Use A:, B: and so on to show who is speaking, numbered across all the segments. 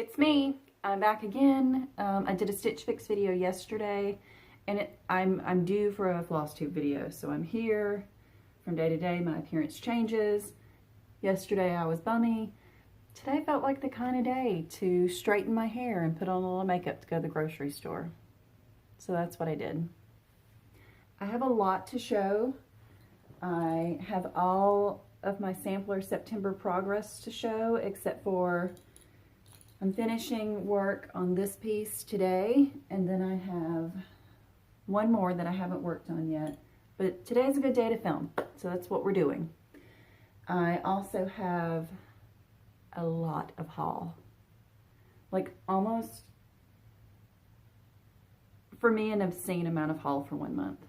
A: It's me. I'm back again. I did a Stitch Fix video yesterday, and I'm due for a Flosstube video. So I'm here from day to day. My appearance changes. Yesterday I was bummy. Today felt like the kind of day to straighten my hair and put on a little makeup to go to the grocery store. So that's what I did. I have a lot to show. I have all of my sampler September progress to show, except for I'm finishing work on this piece today, and then I have one more that I haven't worked on yet. But today's a good day to film, so that's what we're doing. I also have a lot of haul. Like almost, for me, an obscene amount of haul for 1 month.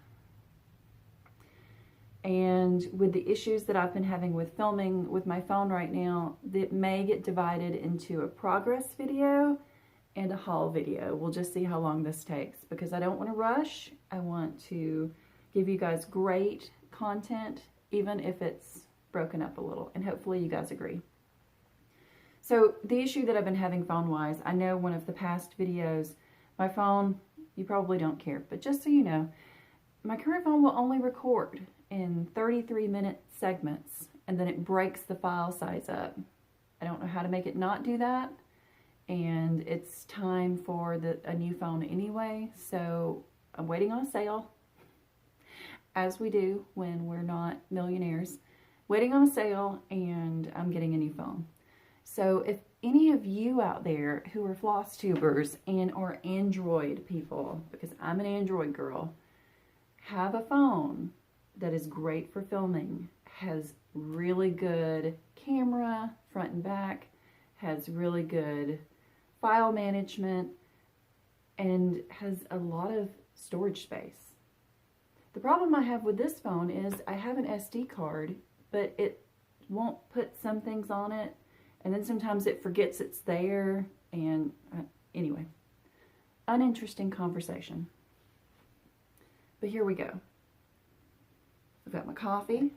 A: And with the issues that I've been having with filming with my phone right now, it may get divided into a progress video and a haul video. We'll just see how long this takes, because I don't want to rush. I want to give you guys great content, even if it's broken up a little, and hopefully you guys agree. So the issue that I've been having phone-wise, I know one of the past videos, my phone, you probably don't care, but just so you know, my current phone will only record in 33-minute segments, and then it breaks the file size up. I don't know how to make it not do that, and it's time for a new phone anyway, so I'm waiting on a sale, as we do when we're not millionaires. Waiting on a sale, and I'm getting a new phone. So if any of you out there who are Flosstubers and are Android people, because I'm an Android girl, have a phone that is great for filming, has really good camera, front and back, has really good file management, and has a lot of storage space. The problem I have with this phone is I have an SD card, but it won't put some things on it, and then sometimes it forgets it's there, and anyway, uninteresting conversation. But here we go. I've got my coffee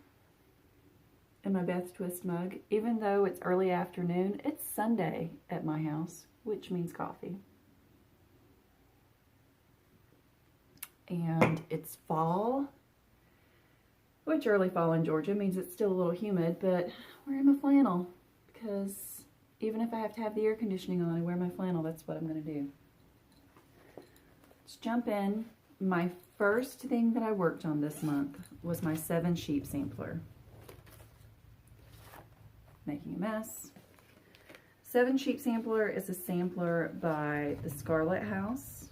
A: in my Beth Twist mug. Even though it's early afternoon, it's Sunday at my house, which means coffee. And it's fall, which early fall in Georgia means it's still a little humid, but wearing my flannel, because even if I have to have the air conditioning on, I wear my flannel. That's what I'm going to do. Let's jump in. My first thing that I worked on this month was my 7 sheep sampler. Making a mess. 7 sheep sampler is a sampler by the Scarlet House.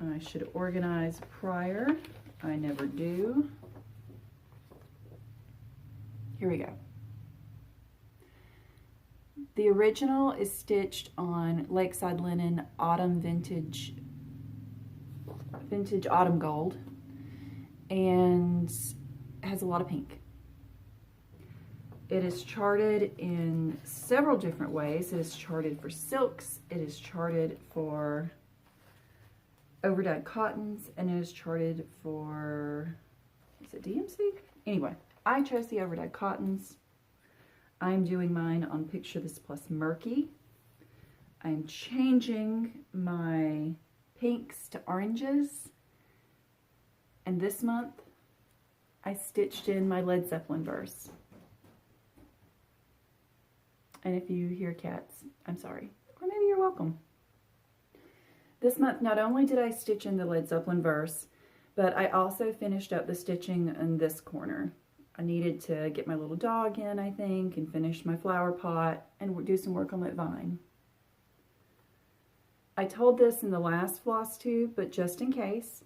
A: I should organize prior. I never do. Here we go. The original is stitched on Lakeside Linen Autumn Vintage Autumn Gold, and has a lot of pink. It is charted in several different ways. It is charted for silks, it is charted for overdyed cottons, and it is charted for, is it DMC? Anyway, I chose the overdyed cottons. I'm doing mine on Picture This Plus Murky. I'm changing my pinks to oranges. And this month, I stitched in my Led Zeppelin verse. And if you hear cats, I'm sorry. Or maybe you're welcome. This month, not only did I stitch in the Led Zeppelin verse, but I also finished up the stitching in this corner. I needed to get my little dog in, I think, and finish my flower pot and do some work on that vine. I told this in the last Flosstube, but just in case,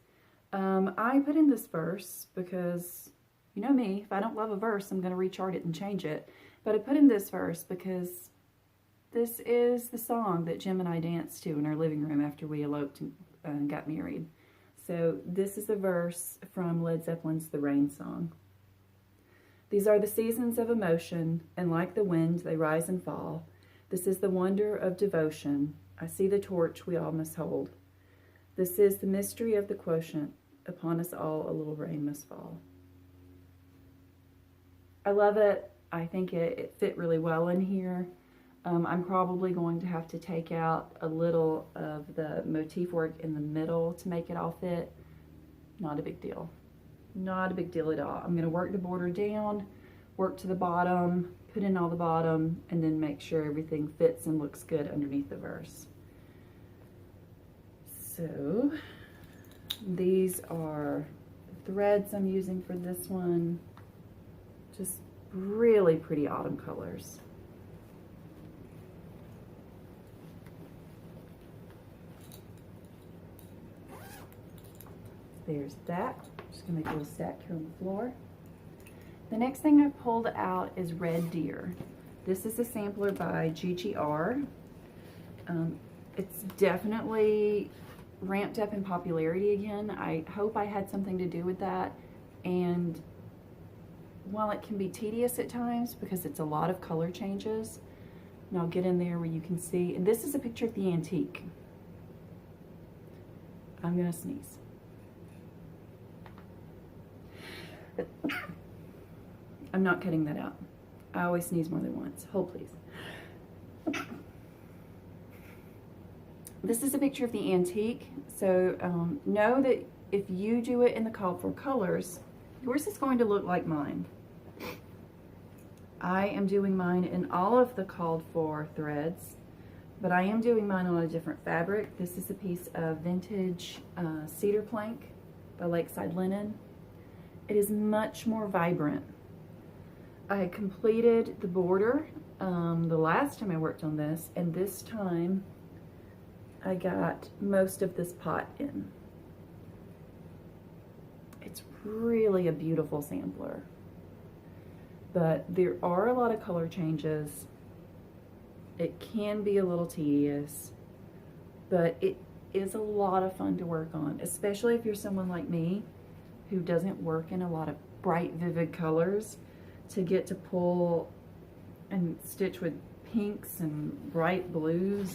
A: I put in this verse because, you know me, if I don't love a verse, I'm going to rechart it and change it. But I put in this verse because this is the song that Jim and I danced to in our living room after we eloped and got married. So this is a verse from Led Zeppelin's The Rain Song. These are the seasons of emotion, and like the wind they rise and fall. This is the wonder of devotion. I see the torch we all must hold. This is the mystery of the quotient. Upon us all a little rain must fall. I love it. I think it fit really well in here. I'm probably going to have to take out a little of the motif work in the middle to make it all fit. Not a big deal. Not a big deal at all. I'm going to work the border down, work to the bottom, put in all the bottom, and then make sure everything fits and looks good underneath the verse. So these are the threads I'm using for this one. Just really pretty autumn colors. There's that. Just gonna make a little stack here on the floor. The next thing I pulled out is Red Deer. This is a sampler by GGR. It's definitely ramped up in popularity again. I hope I had something to do with that. And while it can be tedious at times because it's a lot of color changes, and I'll get in there where you can see, and this is a picture of the antique. I'm gonna sneeze. I'm not cutting that out. I always sneeze more than once. Hold please. This is a picture of the antique. So know that if you do it in the called for colors, yours is going to look like mine. I am doing mine in all of the called for threads, but I am doing mine on a different fabric. This is a piece of vintage cedar plank by Lakeside Linen. It is much more vibrant. I completed the border the last time I worked on this, and this time I got most of this pot in. It's really a beautiful sampler, but there are a lot of color changes. It can be a little tedious, but it is a lot of fun to work on, especially if you're someone like me who doesn't work in a lot of bright, vivid colors. To get to pull and stitch with pinks and bright blues,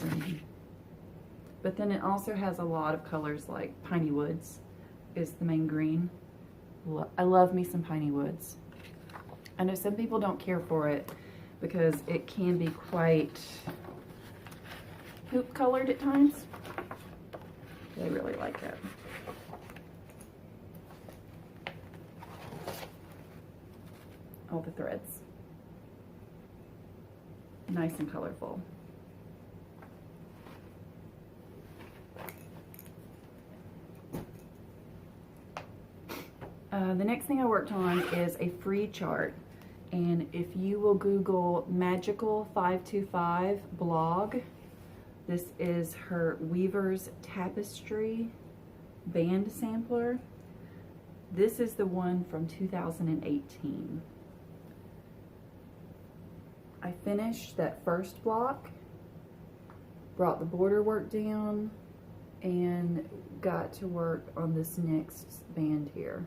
A: but then it also has a lot of colors like Piney Woods is the main green. I love me some Piney Woods. I know some people don't care for it because it can be quite hoop colored at times. They really like it. All the threads. Nice and colorful. The next thing I worked on is a free chart, and if you will Google Magical 525 blog, this is her Weaver's Tapestry band sampler. This is the one from 2018. I finished that first block, brought the border work down, and got to work on this next band here.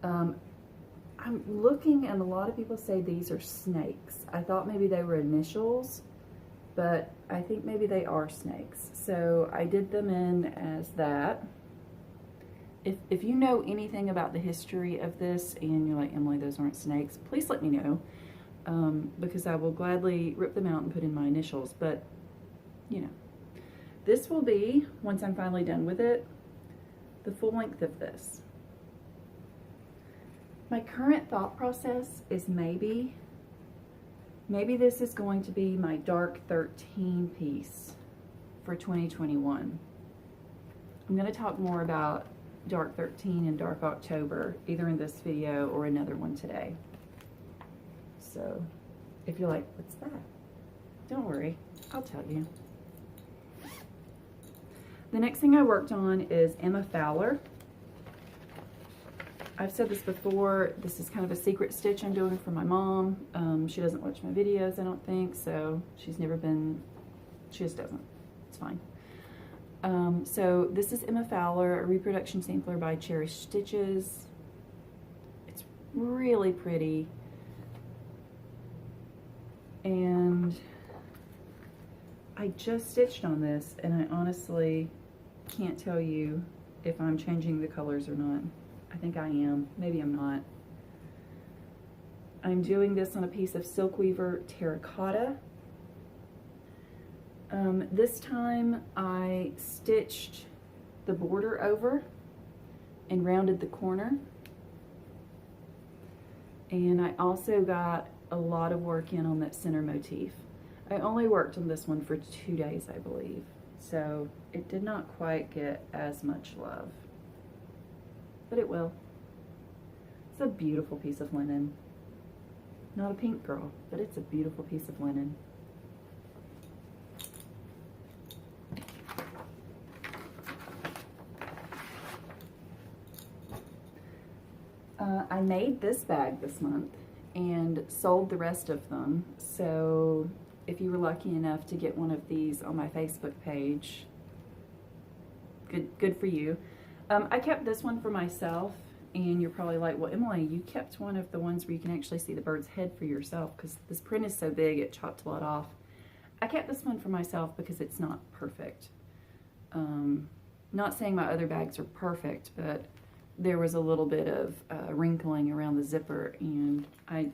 A: I'm looking, and a lot of people say these are snakes. I thought maybe they were initials, but I think maybe they are snakes. So I did them in as that. If you know anything about the history of this and you're like, Emily, those aren't snakes, please let me know. Because I will gladly rip them out and put in my initials, but you know, this will be, once I'm finally done with it, the full length of this. My current thought process is maybe this is going to be my Dark 13 piece for 2021. I'm going to talk more about Dark 13 and Dark October, either in this video or another one today. So if you're like, what's that? Don't worry, I'll tell you. The next thing I worked on is Emma Fowler. I've said this before, this is kind of a secret stitch I'm doing for my mom. She doesn't watch my videos, I don't think, so she just doesn't. It's fine. So this is Emma Fowler, a reproduction sampler by Cherished Stitches. It's really pretty. And I just stitched on this, and I honestly can't tell you if I'm changing the colors or not. I think I am. Maybe I'm not. I'm doing this on a piece of Silkweaver terracotta. This time I stitched the border over and rounded the corner. And I also got a lot of work in on that center motif. I only worked on this one for 2 days, I believe, so it did not quite get as much love, but it will. It's a beautiful piece of linen. Not a pink girl, but it's a beautiful piece of linen. I made this bag this month and sold the rest of them, so if you were lucky enough to get one of these on my Facebook page, good for you. I kept this one for myself, and you're probably like, well, Emily, you kept one of the ones where you can actually see the bird's head for yourself, because this print is so big it chopped a lot off. I kept this one for myself because it's not perfect. Not saying my other bags are perfect, but there was a little bit of wrinkling around the zipper, and I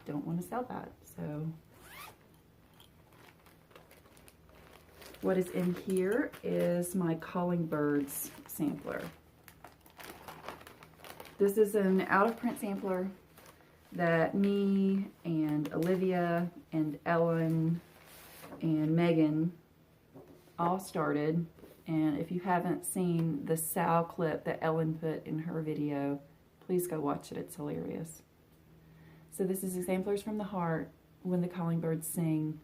A: don't want to sell that, so. What is in here is my calling birds sampler. This is an out-of-print sampler that me and Olivia and Ellen and Megan all started. And if you haven't seen the sow clip that Ellen put in her video, please go watch it. It's hilarious. So this is Samplers from the Heart, When the Calling Birds Sing.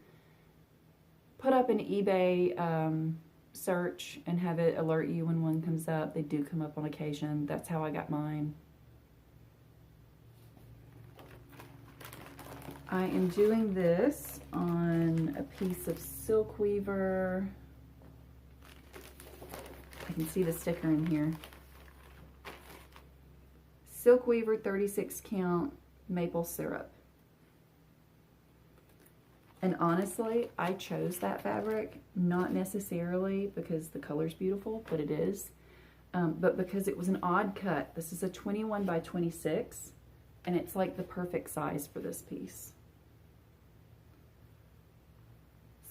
A: Put up an eBay search and have it alert you when one comes up. They do come up on occasion. That's how I got mine. I am doing this on a piece of Silkweaver. I can see the sticker in here. Silkweaver 36 count maple syrup. And honestly, I chose that fabric not necessarily because the color's beautiful, but it is, but because it was an odd cut. This is a 21 by 26, and it's like the perfect size for this piece.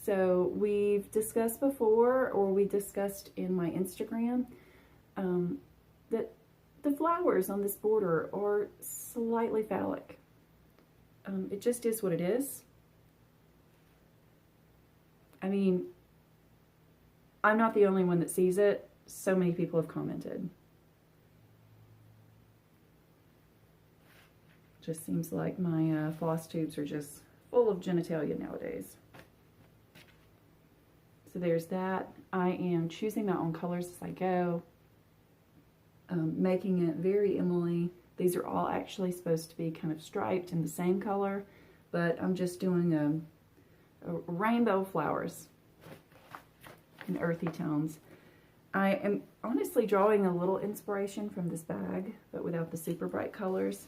A: So we've discussed before, or we discussed in my Instagram, that the flowers on this border are slightly phallic. It just is what it is. I mean, I'm not the only one that sees it. So many people have commented. Just seems like my floss tubes are just full of genitalia nowadays. So there's that. I am choosing my own colors as I go. Making it very Emily. These are all actually supposed to be kind of striped in the same color, but I'm just doing a rainbow flowers in earthy tones. I am honestly drawing a little inspiration from this bag, but without the super bright colors.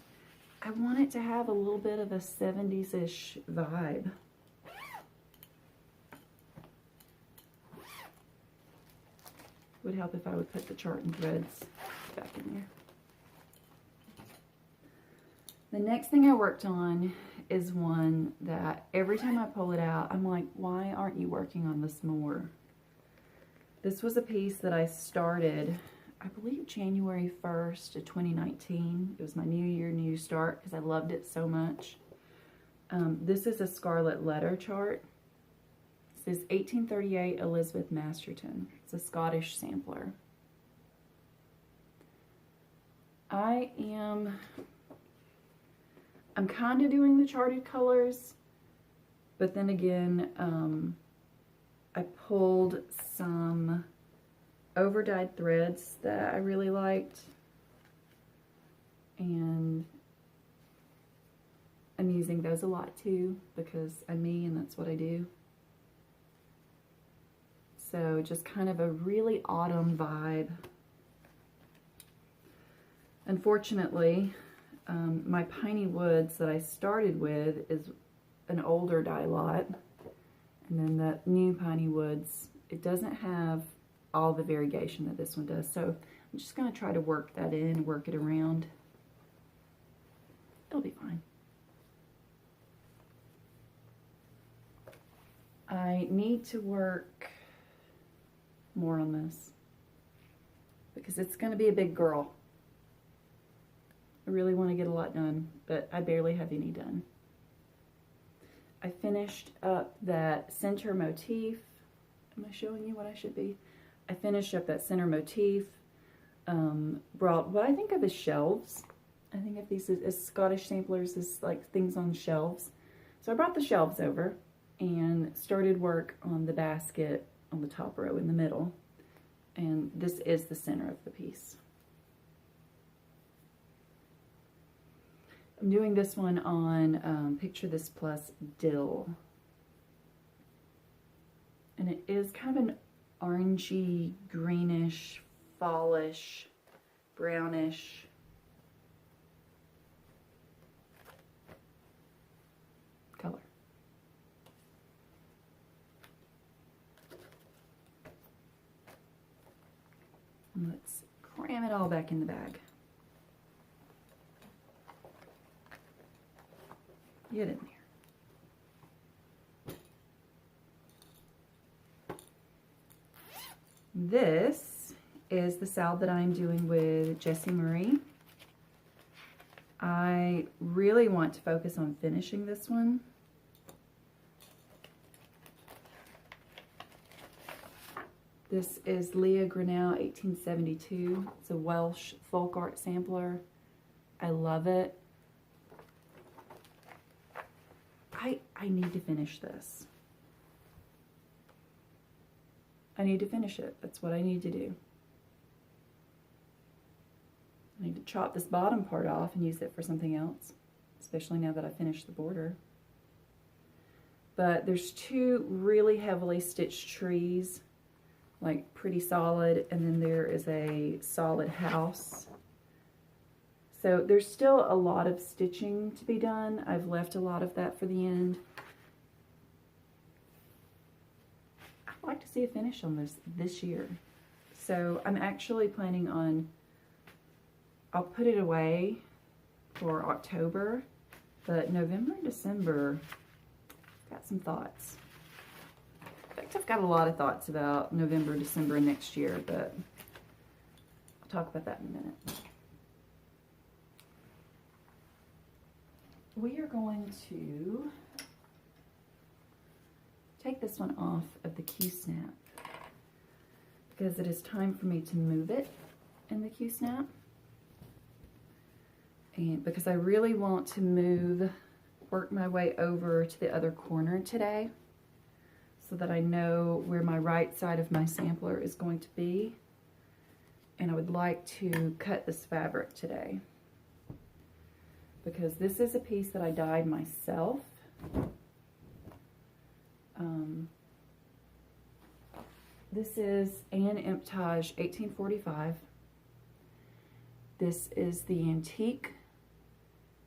A: I want it to have a little bit of a 70s-ish vibe. Would help if I would put the chart and threads back in there. The next thing I worked on is one that every time I pull it out, I'm like, why aren't you working on this more? This was a piece that I started, I believe, January 1st of 2019. It was my New Year, New Start, because I loved it so much. This is a Scarlet Letter chart. This is 1838 Elizabeth Masterton. It's a Scottish sampler. I'm kind of doing the charted colors, but then again, I pulled some over-dyed threads that I really liked, and I'm using those a lot too because I'm me and that's what I do. So just kind of a really autumn vibe. Unfortunately, my Piney Woods that I started with is an older dye lot, and then the new Piney Woods, it doesn't have all the variegation that this one does. So I'm just going to try to work that in, work it around. It'll be fine. I need to work more on this because it's going to be a big girl. I really want to get a lot done, but I barely have any done. I finished up that center motif. Am I showing you what I should be? I finished up that center motif. Brought what I think of as shelves. I think of these as Scottish samplers, as like things on shelves. So I brought the shelves over and started work on the basket on the top row in the middle. And this is the center of the piece. I'm doing this one on Picture This Plus Dill. And it is kind of an orangey, greenish, fallish, brownish color. And let's cram it all back in the bag. Get in there. This is the salve that I'm doing with Jessie Marie. I really want to focus on finishing this one. This is Leah Grinnell 1872. It's a Welsh folk art sampler. I love it. I need to finish this. I need to finish it. That's what I need to do. I need to chop this bottom part off and use it for something else, especially now that I finished the border. But there's two really heavily stitched trees, like pretty solid, and then there is a solid house. So there's still a lot of stitching to be done. I've left a lot of that for the end. I'd like to see a finish on this year. So I'm actually planning on, I'll put it away for October, but November and December, got some thoughts. In fact, I've got a lot of thoughts about November, December, and next year, but I'll talk about that in a minute. We are going to take this one off of the Q-snap because it is time for me to move it in the Q-snap. And because I really want to work my way over to the other corner today so that I know where my right side of my sampler is going to be. And I would like to cut this fabric today because this is a piece that I dyed myself. This is an emptage 1845. This is the antique.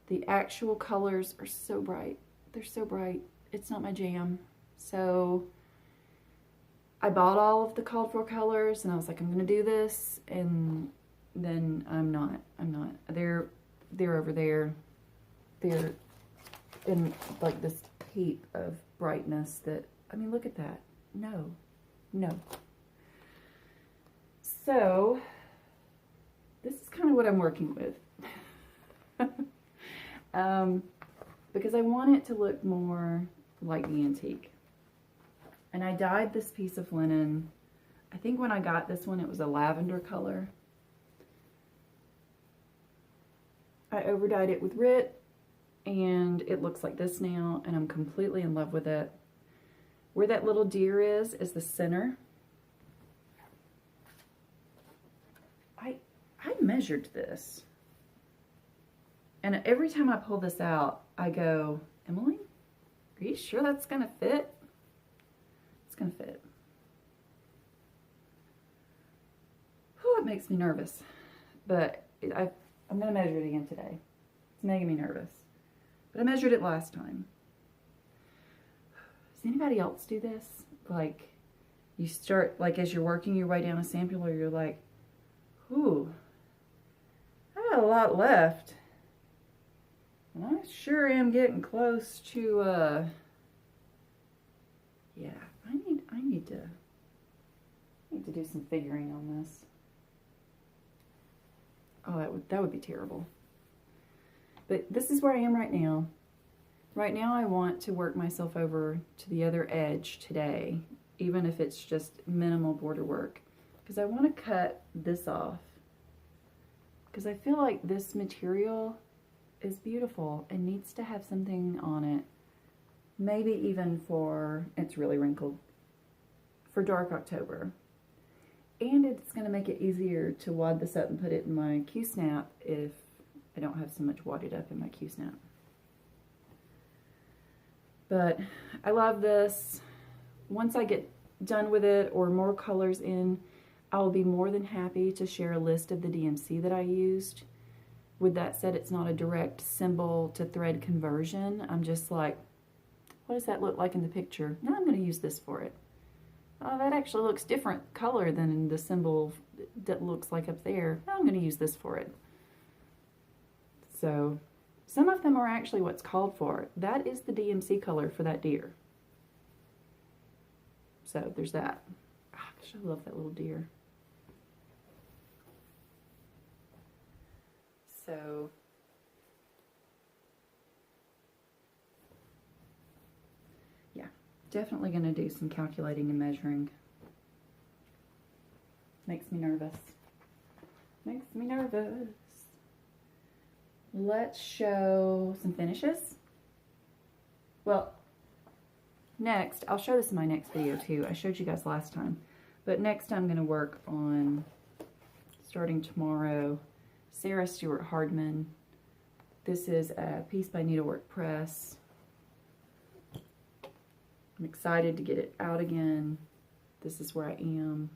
A: The actual colors are so bright. They're so bright. It's not my jam. So I bought all of the called for colors and I was like, I'm going to do this. And then I'm not. They're over there. They're in like this heap of brightness that, I mean, look at that. No. So this is kind of what I'm working with. Because I want it to look more like the antique. And I dyed this piece of linen. I think when I got this one, it was a lavender color. I overdyed it with Rit, and it looks like this now, and I'm completely in love with it. Where that little deer is the center. I measured this. And every time I pull this out, I go, Emily, are you sure that's going to fit? It's going to fit. Whew, it makes me nervous. But I'm going to measure it again today. It's making me nervous. But I measured it last time. Does anybody else do this? Like, you start, like, as you're working your way down a sampler, you're like, ooh, I got a lot left. And I sure am getting close to, yeah, I need to do some figuring on this. Oh, that would be terrible. But this is where I am right now. Right now I want to work myself over to the other edge today, even if it's just minimal border work, because I want to cut this off, because I feel like this material is beautiful and needs to have something on it. Maybe even for, it's really wrinkled, for dark October. And it's going to make it easier to wad this up and put it in my Q-snap if I don't have so much wadded up in my Q-snap. But I love this. Once I get done with it or more colors in, I will be more than happy to share a list of the DMC that I used. With that said, it's not a direct symbol to thread conversion. I'm just like, what does that look like in the picture? Now I'm going to use this for it. Oh, that actually looks different color than the symbol that looks like up there. Now I'm going to use this for it. So some of them are actually what's called for. That is the DMC color for that deer. So there's that. Gosh, I love that little deer. So yeah, definitely going to do some calculating and measuring. Makes me nervous. Makes me nervous. Let's show some finishes. Well, next, I'll show this in my next video too. I showed you guys last time. But next I'm going to work on, starting tomorrow, Sarah Stewart Hardman. This is a piece by Needlework Press. I'm excited to get it out again. This is where I am.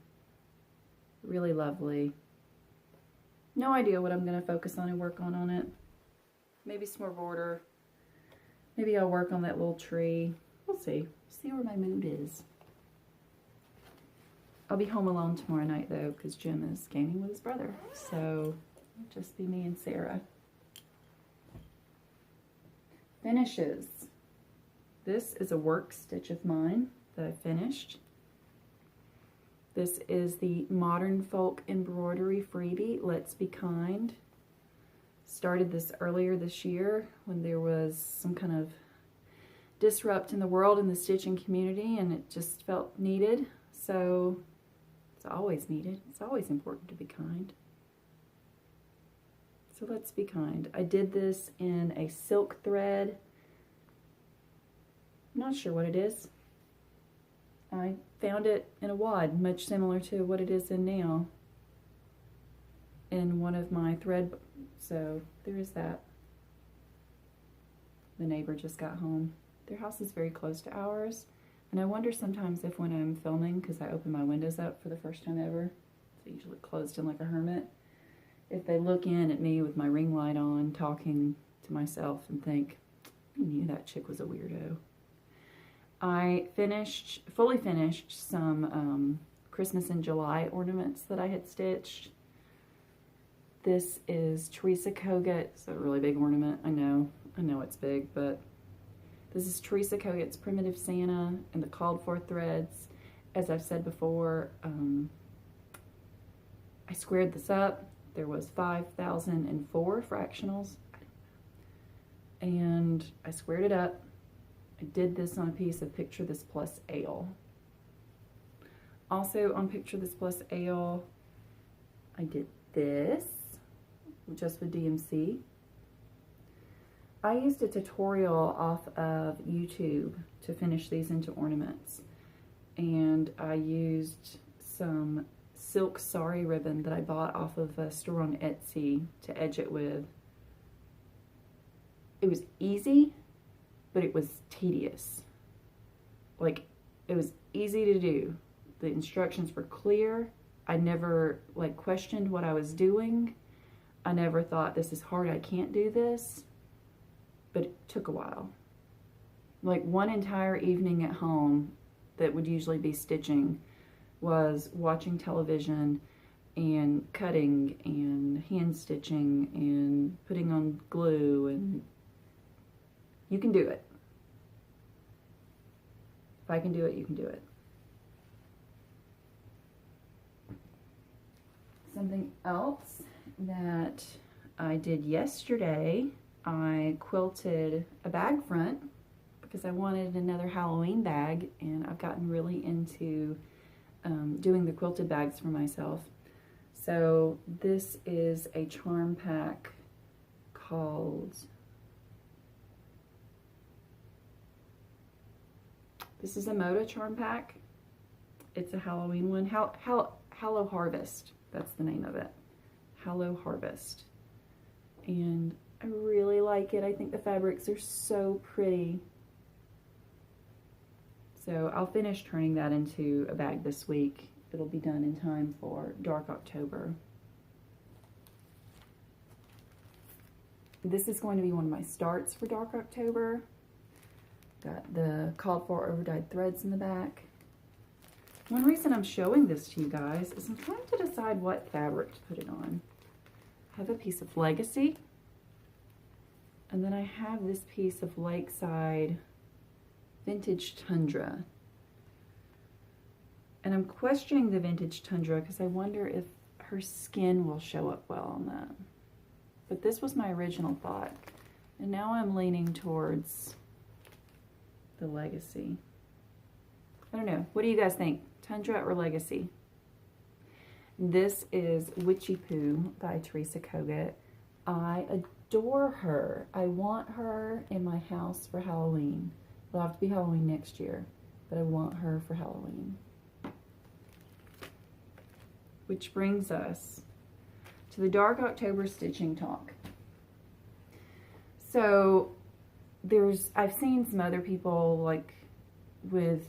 A: Really lovely. No idea what I'm going to focus on and work on it. Maybe some more border. Maybe I'll work on that little tree. We'll see. See where my mood is. I'll be home alone tomorrow night though, because Jim is gaming with his brother. So it'll just be me and Sarah. Finishes. This is a work stitch of mine that I finished. This is the Modern Folk Embroidery freebie, Let's Be Kind. Started this earlier this year when there was some kind of disrupt in the world in the stitching community, and it just felt needed. So it's always needed. It's always important to be kind. So let's be kind. I did this in a silk thread. Not sure what it is. I found it in a wad, much similar to what it is in now, in one of my thread. So there is that. The neighbor just got home. Their house is very close to ours, and I wonder sometimes if when I'm filming, because I open my windows up for the first time ever, it's usually closed in like a hermit, if they look in at me with my ring light on, talking to myself and think, I knew that chick was a weirdo. I fully finished some Christmas in July ornaments that I had stitched. This is Teresa Kogut. It's a really big ornament. I know it's big, but this is Teresa Kogut's Primitive Santa and the called for threads. As I've said before, I squared this up. There was 5,004 fractionals, and I squared it up. I did this on a piece of Picture This Plus Ale. Also on Picture This Plus Ale, I did this, just with DMC. I used a tutorial off of YouTube to finish these into ornaments. And I used some silk sari ribbon that I bought off of a store on Etsy to edge it with. It was easy, but it was tedious. Like, it was easy to do. The instructions were clear. I never questioned what I was doing. I never thought, this is hard, I can't do this. But it took a while. Like, one entire evening at home that would usually be stitching was watching television and cutting and hand stitching and putting on glue, and you can do it. If I can do it, you can do it. Something else that I did yesterday, I quilted a bag front because I wanted another Halloween bag, and I've gotten really into doing the quilted bags for myself. So this is a charm pack called, this is a Moda charm pack. It's a Halloween one. Hallow Harvest, that's the name of it. Hallow Harvest. And I really like it. I think the fabrics are so pretty. So I'll finish turning that into a bag this week. It'll be done in time for Dark October. This is going to be one of my starts for Dark October. Got the called for overdyed threads in the back. One reason I'm showing this to you guys is I'm trying to decide what fabric to put it on. I have a piece of Legacy, and then I have this piece of Lakeside Vintage Tundra. And I'm questioning the Vintage Tundra because I wonder if her skin will show up well on that. But this was my original thought. And now I'm leaning towards the Legacy. I don't know. What do you guys think? Tundra or Legacy? This is Witchy Poo by Teresa Kogut. I adore her. I want her in my house for Halloween. It'll have to be Halloween next year, but I want her for Halloween. Which brings us to the Dark October stitching talk. So I've seen some other people like with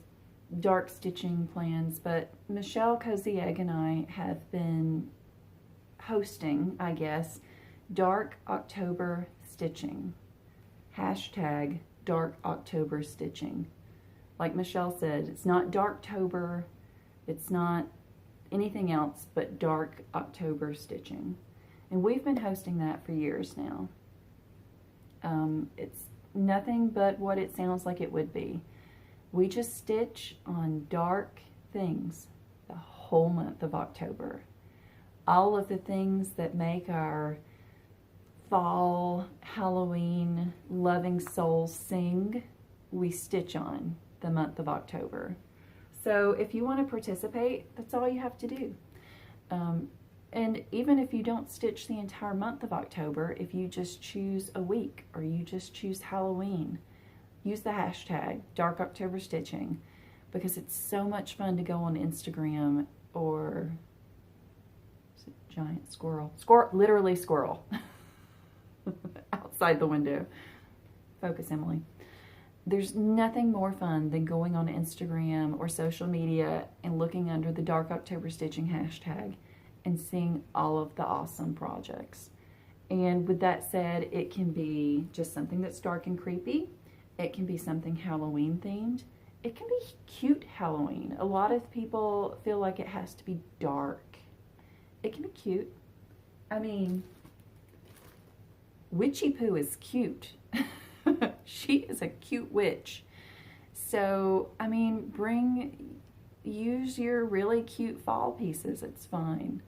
A: dark stitching plans, but Michelle Cozy Egg and I have been hosting, I guess, Dark October stitching. Hashtag Dark October stitching. Like Michelle said, it's not Darktober, it's not anything else but Dark October stitching. And we've been hosting that for years now. It's nothing but what it sounds like it would be. We just stitch on dark things the whole month of October. All of the things that make our fall, Halloween, loving souls sing, we stitch on the month of October. So if you want to participate, that's all you have to do. And even if you don't stitch the entire month of October, if you just choose a week or you just choose Halloween, use the hashtag Dark October Stitching, because it's so much fun to go on Instagram or is it giant squirrel? Literally squirrel outside the window. Focus, Emily. There's nothing more fun than going on Instagram or social media and looking under the Dark October Stitching hashtag and seeing all of the awesome projects. And with that said, it can be just something that's dark and creepy. It can be something Halloween themed. It can be cute Halloween. A lot of people feel like it has to be dark. It can be cute. I mean, Witchy Poo is cute. She is a cute witch. So, I mean, use your really cute fall pieces. It's fine.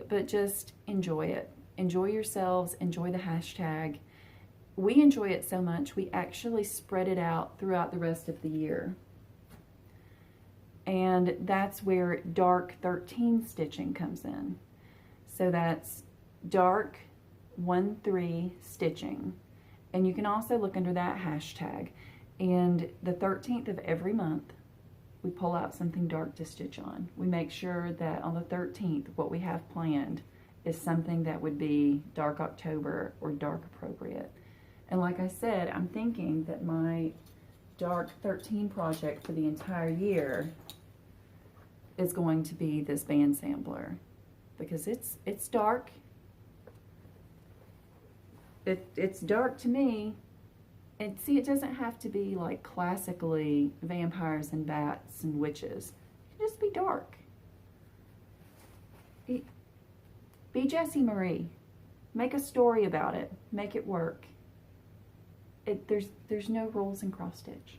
A: But just enjoy it. Enjoy yourselves. Enjoy the hashtag. We enjoy it so much, we actually spread it out throughout the rest of the year. And that's where dark 13 stitching comes in. So that's dark 1-3 stitching. And you can also look under that hashtag. And the 13th of every month, we pull out something dark to stitch on. We make sure that on the 13th, what we have planned is something that would be Dark October or dark appropriate. And like I said, I'm thinking that my Dark 13 project for the entire year is going to be this band sampler, because it's dark. It's dark to me. And see, it doesn't have to be like classically vampires and bats and witches. It can just be dark. Be Jessie Marie. Make a story about it. Make it work. There's no rules in cross stitch.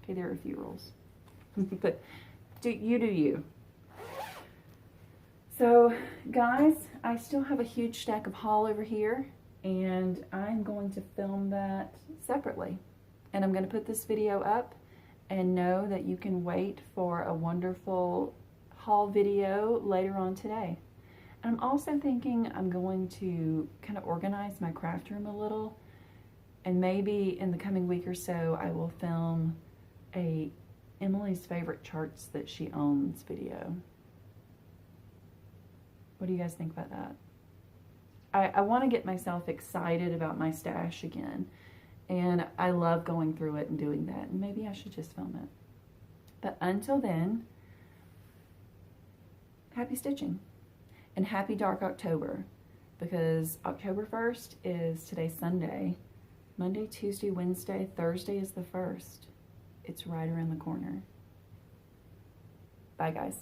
A: Okay, there are a few rules. But do you. So guys, I still have a huge stack of haul over here, and I'm going to film that separately. And I'm going to put this video up, and know that you can wait for a wonderful haul video later on today. And I'm also thinking I'm going to kind of organize my craft room a little, and maybe in the coming week or so I will film a Emily's favorite charts that she owns video. What do you guys think about that? I want to get myself excited about my stash again. And I love going through it and doing that. And maybe I should just film it. But until then, happy stitching. And happy Dark October. Because October 1st is today's Sunday. Monday, Tuesday, Wednesday, Thursday is the 1st. It's right around the corner. Bye, guys.